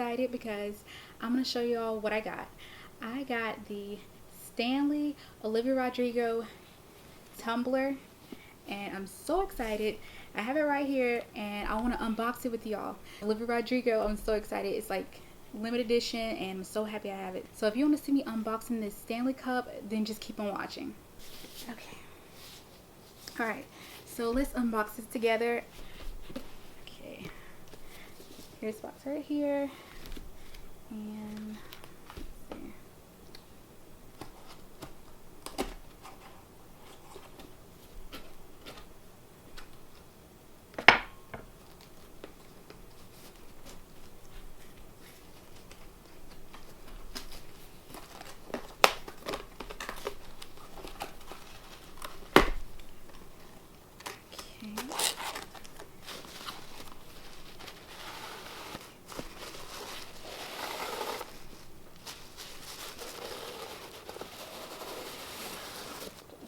excited because I'm going to show you all what I got. I got the Stanley Olivia Rodrigo tumbler, and I'm so excited. I have it right here and I want to unbox it with y'all. Olivia Rodrigo, I'm so excited. It's like limited edition and I'm so happy I have it. So if you want to see me unboxing this Stanley cup, then just keep on watching. Okay. Alright, so let's unbox this together. Okay. Here's the box right here. And let's see.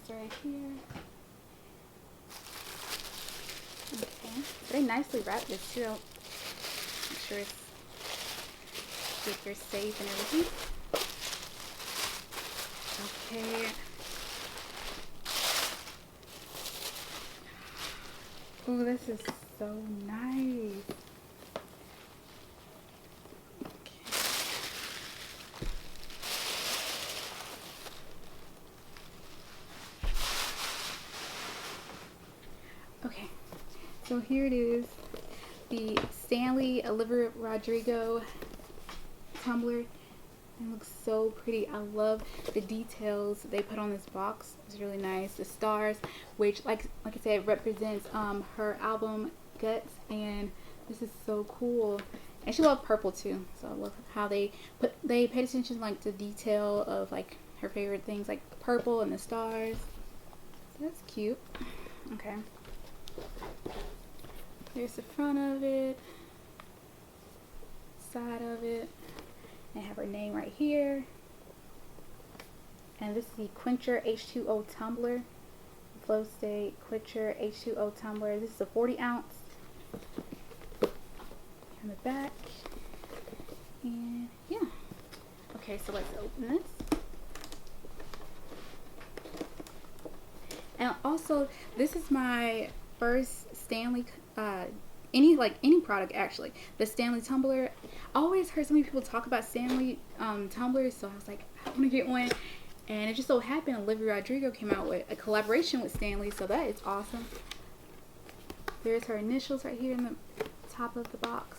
Right here. Okay, very nicely wrapped this too. Make sure it's super safe and everything. Okay. Oh, this is so nice. Okay, so here it is, the Stanley Olivia Rodrigo tumbler. It looks so pretty. I love the details they put on this box. It's really nice. The stars, which like I said, represents her album Guts, and this is so cool. And she loved purple too, so I love how they paid attention to like the detail of like her favorite things, like purple and the stars. So that's cute. Okay. Here's the front of it, side of it. They have her name right here. And this is the Quencher H2O tumbler. Flow State Quencher H2O tumbler. This is a 40 ounce. On the back. And yeah. Okay, so let's open this. And also, this is my first Stanley, any product actually. The Stanley tumbler. I always heard so many people talk about Stanley tumblers, so I was like, I want to get one. And it just so happened Olivia Rodrigo came out with a collaboration with Stanley, so that is awesome. There's her initials right here in the top of the box.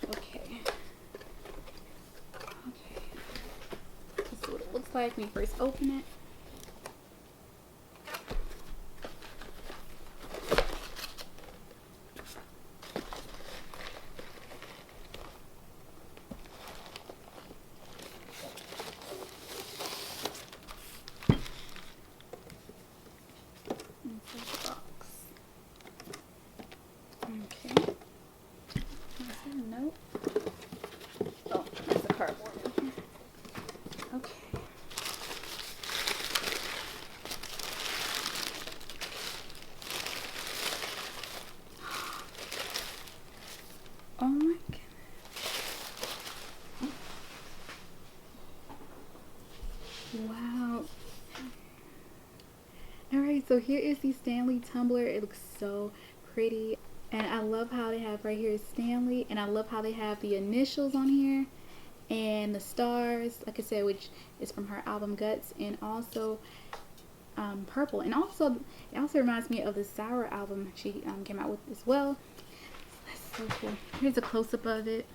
Okay. Okay. This is what it looks like when you first open it. Okay. Nope. Oh, that's the cardboard. Okay. Oh my goodness. Wow. Alright, so here is the Stanley tumbler. It looks so pretty. And I love how they have right here Stanley, and I love how they have the initials on here and the stars, like I said, which is from her album Guts, and also purple. And also it also reminds me of the Sour album she came out with as well. So that's so cool. Here's a close-up of it.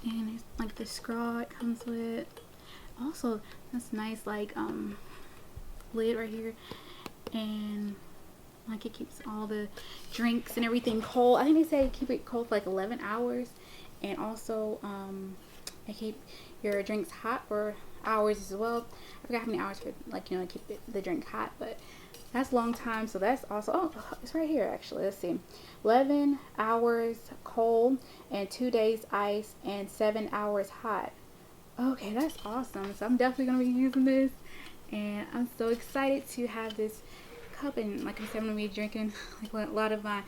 And it's like the straw it comes with. Also, that's nice, like lid right here, and like it keeps all the drinks and everything cold. I think they say keep it cold for like 11 hours, and also they keep your drinks hot for hours as well. I forgot how many hours for, like, you know, keep the drink hot, but that's a long time. So that's also, oh, it's right here actually. Let's see, 11 hours cold and 2 days ice and 7 hours hot. Okay, that's awesome. So I'm definitely gonna be using this. And I'm so excited to have this cup, and like I said, I'm gonna be drinking like a lot of my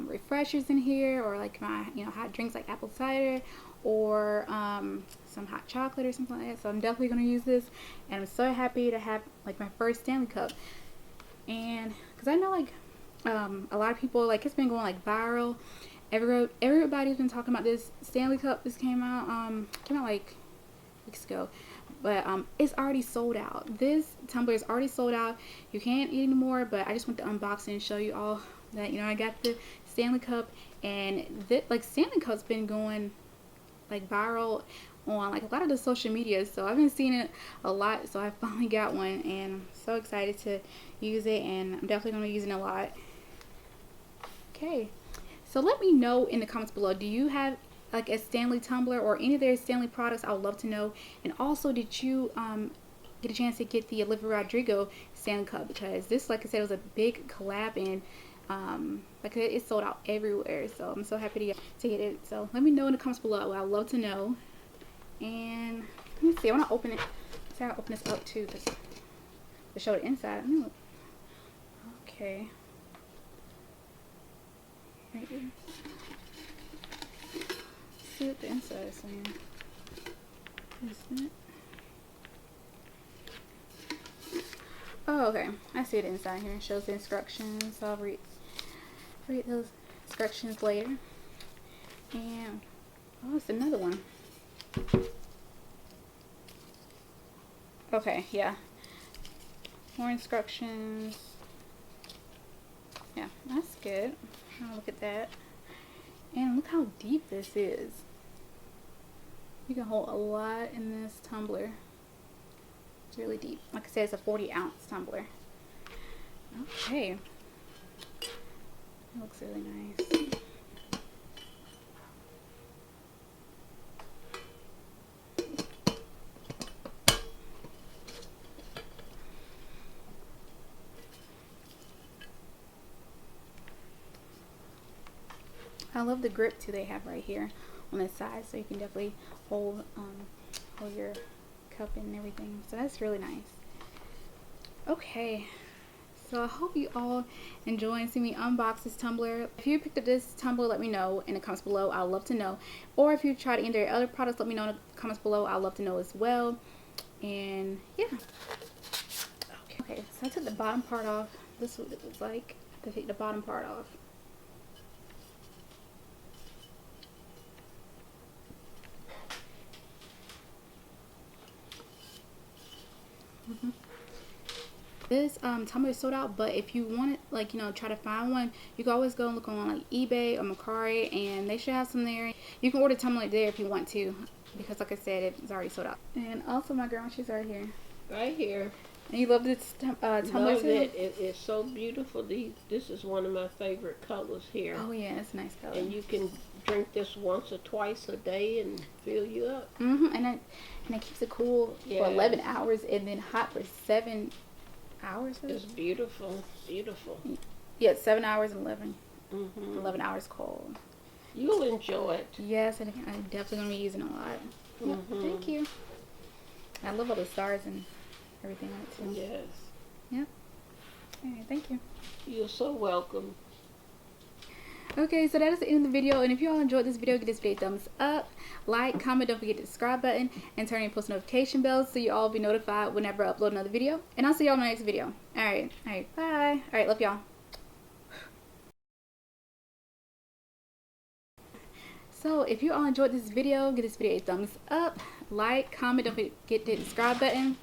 refreshers in here, or like my hot drinks like apple cider, or some hot chocolate or something like that. So I'm definitely gonna use this, and I'm so happy to have like my first Stanley cup. And because I know like a lot of people, like, it's been going like viral. Everybody's been talking about this Stanley cup. This came out like weeks ago, but it's already sold out. This tumbler is already sold out. You can't eat anymore, but I just want to unbox it and show you all that I got the Stanley cup. And like Stanley cup's been going like viral on like a lot of the social media, so I've been seeing it a lot. So I finally got one, and I'm so excited to use it, and I'm definitely going to be using it a lot. Okay, so let me know in the comments below, do you have like a Stanley tumbler or any of their Stanley products? I would love to know. And also, did you get a chance to get the Olivia Rodrigo Stanley cup? Because this, like I said, was a big collab, and like it sold out everywhere. So I'm so happy to get it. So let me know in the comments below. I'd love to know. And let me see, I want to open it. So I'll open this up too, because to show the inside. Okay. Right here. See what the inside is saying. Isn't it? Oh, okay. I see it inside here. It shows the instructions. So I'll read those instructions later. And oh, it's another one. Okay, yeah. More instructions. Yeah, that's good. Oh, look at that. And look how deep this is. You can hold a lot in this tumbler. It's really deep. Like I said, it's a 40-ounce tumbler. Okay. It looks really nice. I love the grip too they have right here on the side, so you can definitely hold your cup and everything. So that's really nice. Okay, so I hope you all enjoy and see me unbox this tumbler. If you picked up this tumbler, let me know in the comments below. I'd love to know. Or if you tried any of their other products, let me know in the comments below. I'd love to know as well. And yeah. Okay, so I took the bottom part off. This is what it looks like. I take the bottom part off. This tumbler is sold out, but if you want it, like, try to find one, you can always go and look on like eBay or Mercari, and they should have some there. You can order tumbler there if you want to, because like I said, it's already sold out. And also my grandma, she's right here. Right here. And you love this tumbler love too? It's so beautiful. This is one of my favorite colors here. Oh yeah, it's a nice color. And you can drink this once or twice a day and fill you up. And it keeps it cool for 11 hours and then hot for 7 hours. It's beautiful, beautiful. Yeah, 7 hours and 11 hours cold. You'll enjoy it. Yes, and I'm definitely gonna be using it a lot. Yep, thank you. I love all the stars and everything on it too. Yes. Yep. Alright, thank you. You're so welcome. Okay, so that is the end of the video, and if you all enjoyed this video, give this video a thumbs up, like, comment, don't forget the subscribe button, and turn on post notification bells so you all be notified whenever I upload another video. And I'll see y'all in my next video. Alright, bye. Alright, love y'all. So if you all enjoyed this video, give this video a thumbs up, like, comment, don't forget the subscribe button,